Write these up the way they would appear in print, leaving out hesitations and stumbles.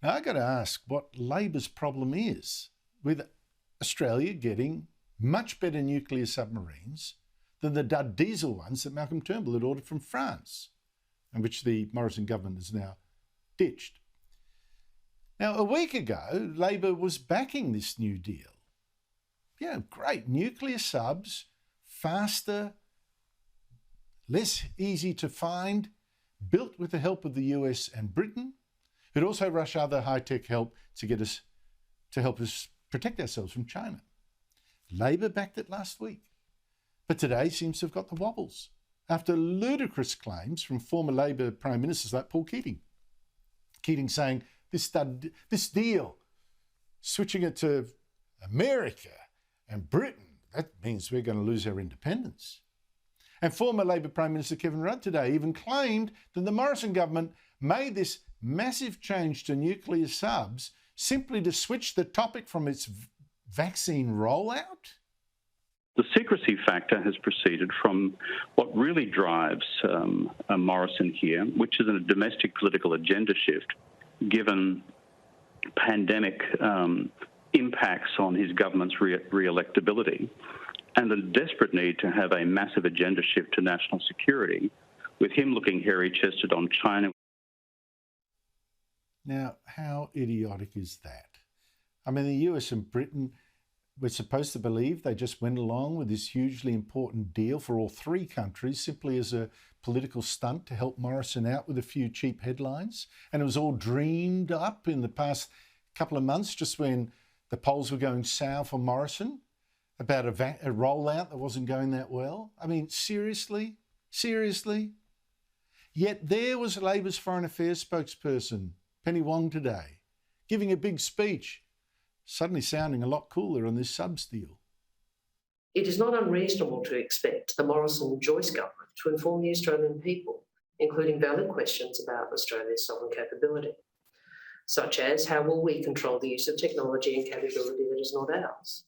Now, I've got to ask what Labor's problem is with Australia getting much better nuclear submarines than the dud diesel ones that Malcolm Turnbull had ordered from France, and which the Morrison government has now ditched. Now, a week ago, Labor was backing this new deal. Yeah, great. Nuclear subs, faster, less easy to find, built with the help of the US and Britain. It'd also rush other high-tech help to help us protect ourselves from China. Labor backed it last week, but today seems to have got the wobbles after ludicrous claims from former Labor Prime Ministers like Paul Keating. Keating saying this deal, switching it to America and Britain, that means we're going to lose our independence. And former Labor Prime Minister Kevin Rudd today even claimed that the Morrison government made this massive change to nuclear subs simply to switch the topic from its vaccine rollout. The secrecy factor has proceeded from what really drives Morrison here, which is a domestic political agenda shift, given pandemic impacts on his government's re-electability, and the desperate need to have a massive agenda shift to national security, with him looking hairy-chested on China. Now, how idiotic is that? I mean, the US and Britain, we're supposed to believe they just went along with this hugely important deal for all three countries simply as a political stunt to help Morrison out with a few cheap headlines. And it was all dreamed up in the past couple of months, just when the polls were going sour for Morrison about a rollout that wasn't going that well. I mean, seriously? Seriously? Yet there was Labor's Foreign Affairs spokesperson, Penny Wong, today, giving a big speech, suddenly sounding a lot cooler on this subs deal. It is not unreasonable to expect the Morrison-Joyce government to inform the Australian people, including valid questions about Australia's sovereign capability, such as how will we control the use of technology and capability that is not ours?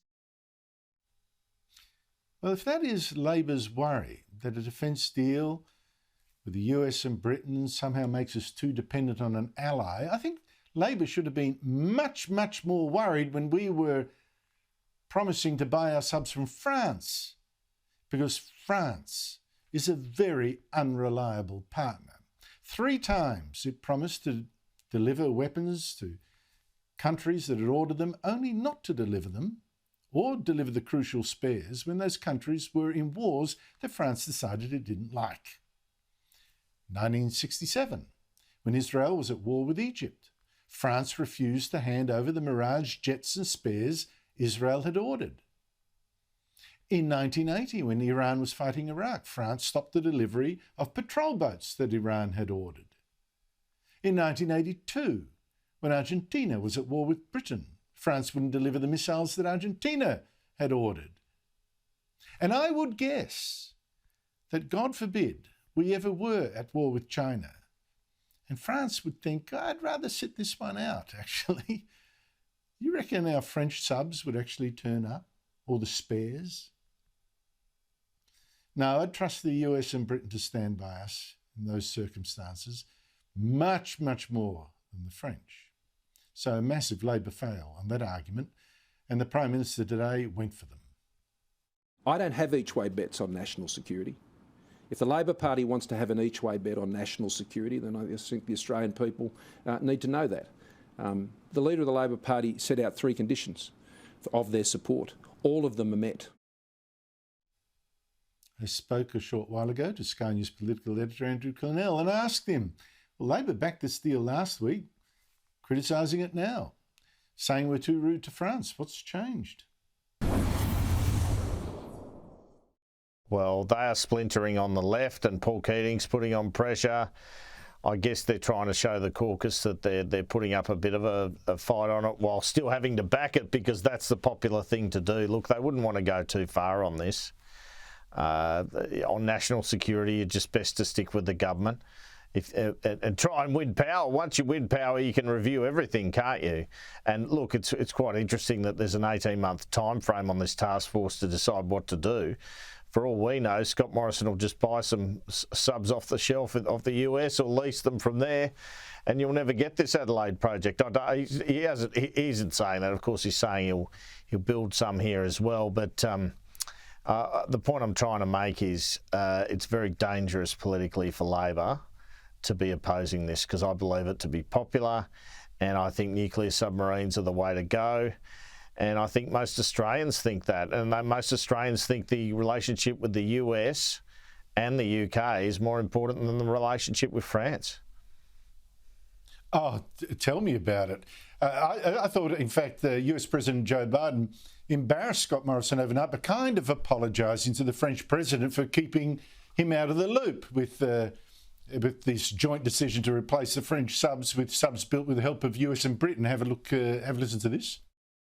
Well, if that is Labor's worry, that a defence deal with the US and Britain somehow makes us too dependent on an ally, I think Labor should have been much, much more worried when we were promising to buy our subs from France, because France is a very unreliable partner. 3 times it promised to deliver weapons to countries that had ordered them, only not to deliver them or deliver the crucial spares when those countries were in wars that France decided it didn't like. 1967, when Israel was at war with Egypt, France refused to hand over the Mirage jets and spares Israel had ordered. In 1980, when Iran was fighting Iraq, France stopped the delivery of patrol boats that Iran had ordered. In 1982, when Argentina was at war with Britain, France wouldn't deliver the missiles that Argentina had ordered. And I would guess that, God forbid, we ever were at war with China, and France would think, I'd rather sit this one out, actually. You reckon our French subs would actually turn up? Or the spares? No, I'd trust the US and Britain to stand by us in those circumstances much, much more than the French. So a massive Labor fail on that argument, and the Prime Minister today went for them. I don't have each-way bets on national security. If the Labor Party wants to have an each-way bet on national security, then I just think the Australian people need to know that. The leader of the Labor Party set out 3 conditions of their support. All of them are met. I spoke a short while ago to Sky News Political Editor Andrew Clennell and asked him, well, Labor backed this deal last week, criticising it now, saying we're too rude to France. What's changed? Well, they are splintering on the left and Paul Keating's putting on pressure. I guess they're trying to show the caucus that they're putting up a bit of a fight on it while still having to back it, because that's the popular thing to do. Look, they wouldn't want to go too far on this. On national security, it's just best to stick with the government and try and win power. Once you win power, you can review everything, can't you? And look, it's quite interesting that there's an 18-month time frame on this task force to decide what to do. for all we know, Scott Morrison will just buy some subs off the shelf of the US or lease them from there, and you'll never get this Adelaide project. He isn't saying that. Of course, he's saying he'll build some here as well. But the point I'm trying to make is it's very dangerous politically for Labor to be opposing this, because I believe it to be popular, and I think nuclear submarines are the way to go. And I think most Australians think that. And most Australians think the relationship with the US and the UK is more important than the relationship with France. Oh, tell me about it. I thought, in fact, the US President Joe Biden embarrassed Scott Morrison overnight by kind of apologising to the French president for keeping him out of the loop with this joint decision to replace the French subs with subs built with the help of US and Britain. Have a listen to this.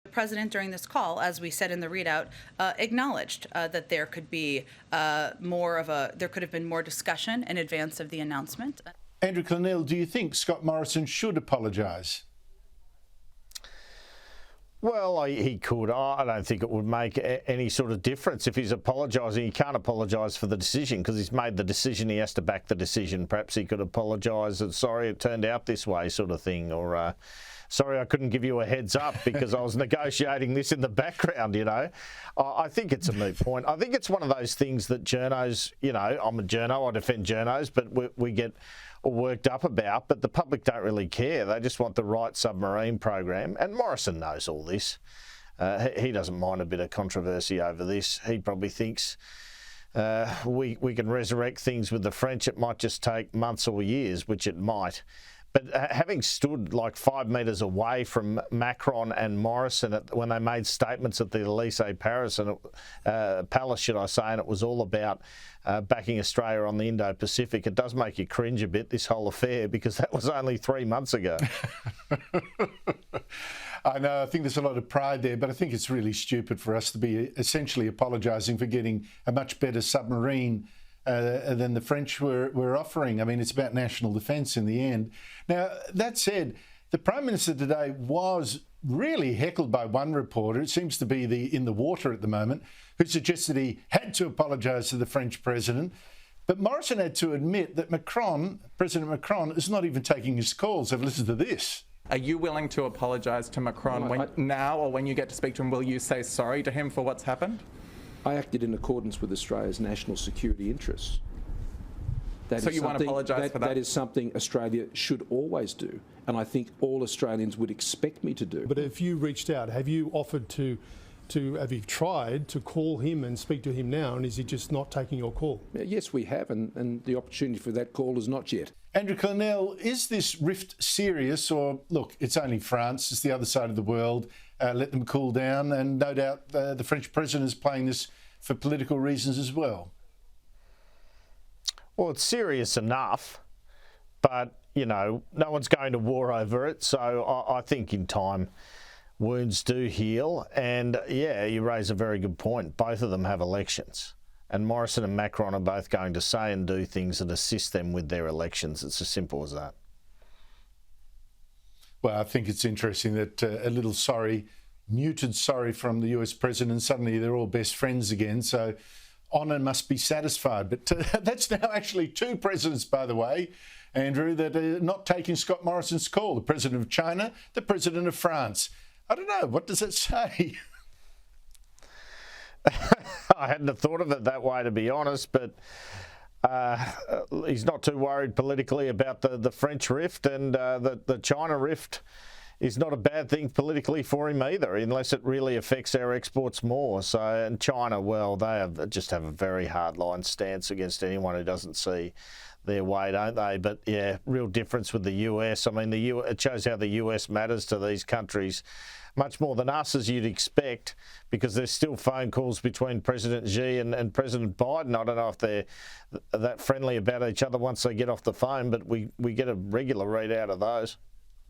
The president, during this call, as we said in the readout, acknowledged that there could be there could have been more discussion in advance of the announcement. Andrew Clennell, do you think Scott Morrison should apologise? Well, he could. I don't think it would make any sort of difference if he's apologising. He can't apologise for the decision because he's made the decision. He has to back the decision. Perhaps he could apologise and sorry it turned out this way, sort of thing, or sorry I couldn't give you a heads up because I was negotiating this in the background, you know. I think it's a moot point. I think it's one of those things that journos, you know, I'm a journo, I defend journos, but we get worked up about, but the public don't really care. They just want the right submarine program, and Morrison knows all this. He doesn't mind a bit of controversy over this. He probably thinks we can resurrect things with the French. It might just take months or years, which it might. But having stood like 5 metres away from Macron and Morrison when they made statements at the Elysee Palace, should I say, and it was all about backing Australia on the Indo-Pacific, it does make you cringe a bit, this whole affair, because that was only 3 months ago. I know, I think there's a lot of pride there, but I think it's really stupid for us to be essentially apologising for getting a much better submarine than the French were offering. I mean, it's about national defence in the end. Now, that said, the Prime Minister today was really heckled by one reporter, it seems to be in the water at the moment, who suggested he had to apologise to the French president. But Morrison had to admit that President Macron, is not even taking his calls. Have listened to this. Are you willing to apologise to Macron now, or when you get to speak to him, will you say sorry to him for what's happened? I acted in accordance with Australia's national security interests. So you want to apologise for that? That is something Australia should always do, and I think all Australians would expect me to do. But if you reached out, have you offered have you tried to call him and speak to him now, and is he just not taking your call? Yes, we have, and the opportunity for that call is not yet. Andrew Clennell, is this rift serious, or, look, it's only France, it's the other side of the world, let them cool down, and no doubt the French president is playing this for political reasons as well? Well, it's serious enough, but, you know, no one's going to war over it, so I think in time wounds do heal, and, yeah, you raise a very good point. Both of them have elections, and Morrison and Macron are both going to say and do things that assist them with their elections. It's as simple as that. Well, I think it's interesting that a little muted sorry from the US president, and suddenly they're all best friends again. So honour must be satisfied. But that's now actually 2 presidents, by the way, Andrew, that are not taking Scott Morrison's call. The president of China, the president of France. I don't know. What does it say? I hadn't have thought of it that way, to be honest, but he's not too worried politically about the French rift, and the China rift is not a bad thing politically for him either, unless it really affects our exports more. So, and China, well, they just have a very hardline stance against anyone who doesn't see their way, don't they? But yeah, real difference with the US. I mean, it shows how the US matters to these countries much more than us, as you'd expect, because there's still phone calls between President Xi and President Biden. I don't know if they're that friendly about each other once they get off the phone, but we get a regular read out of those.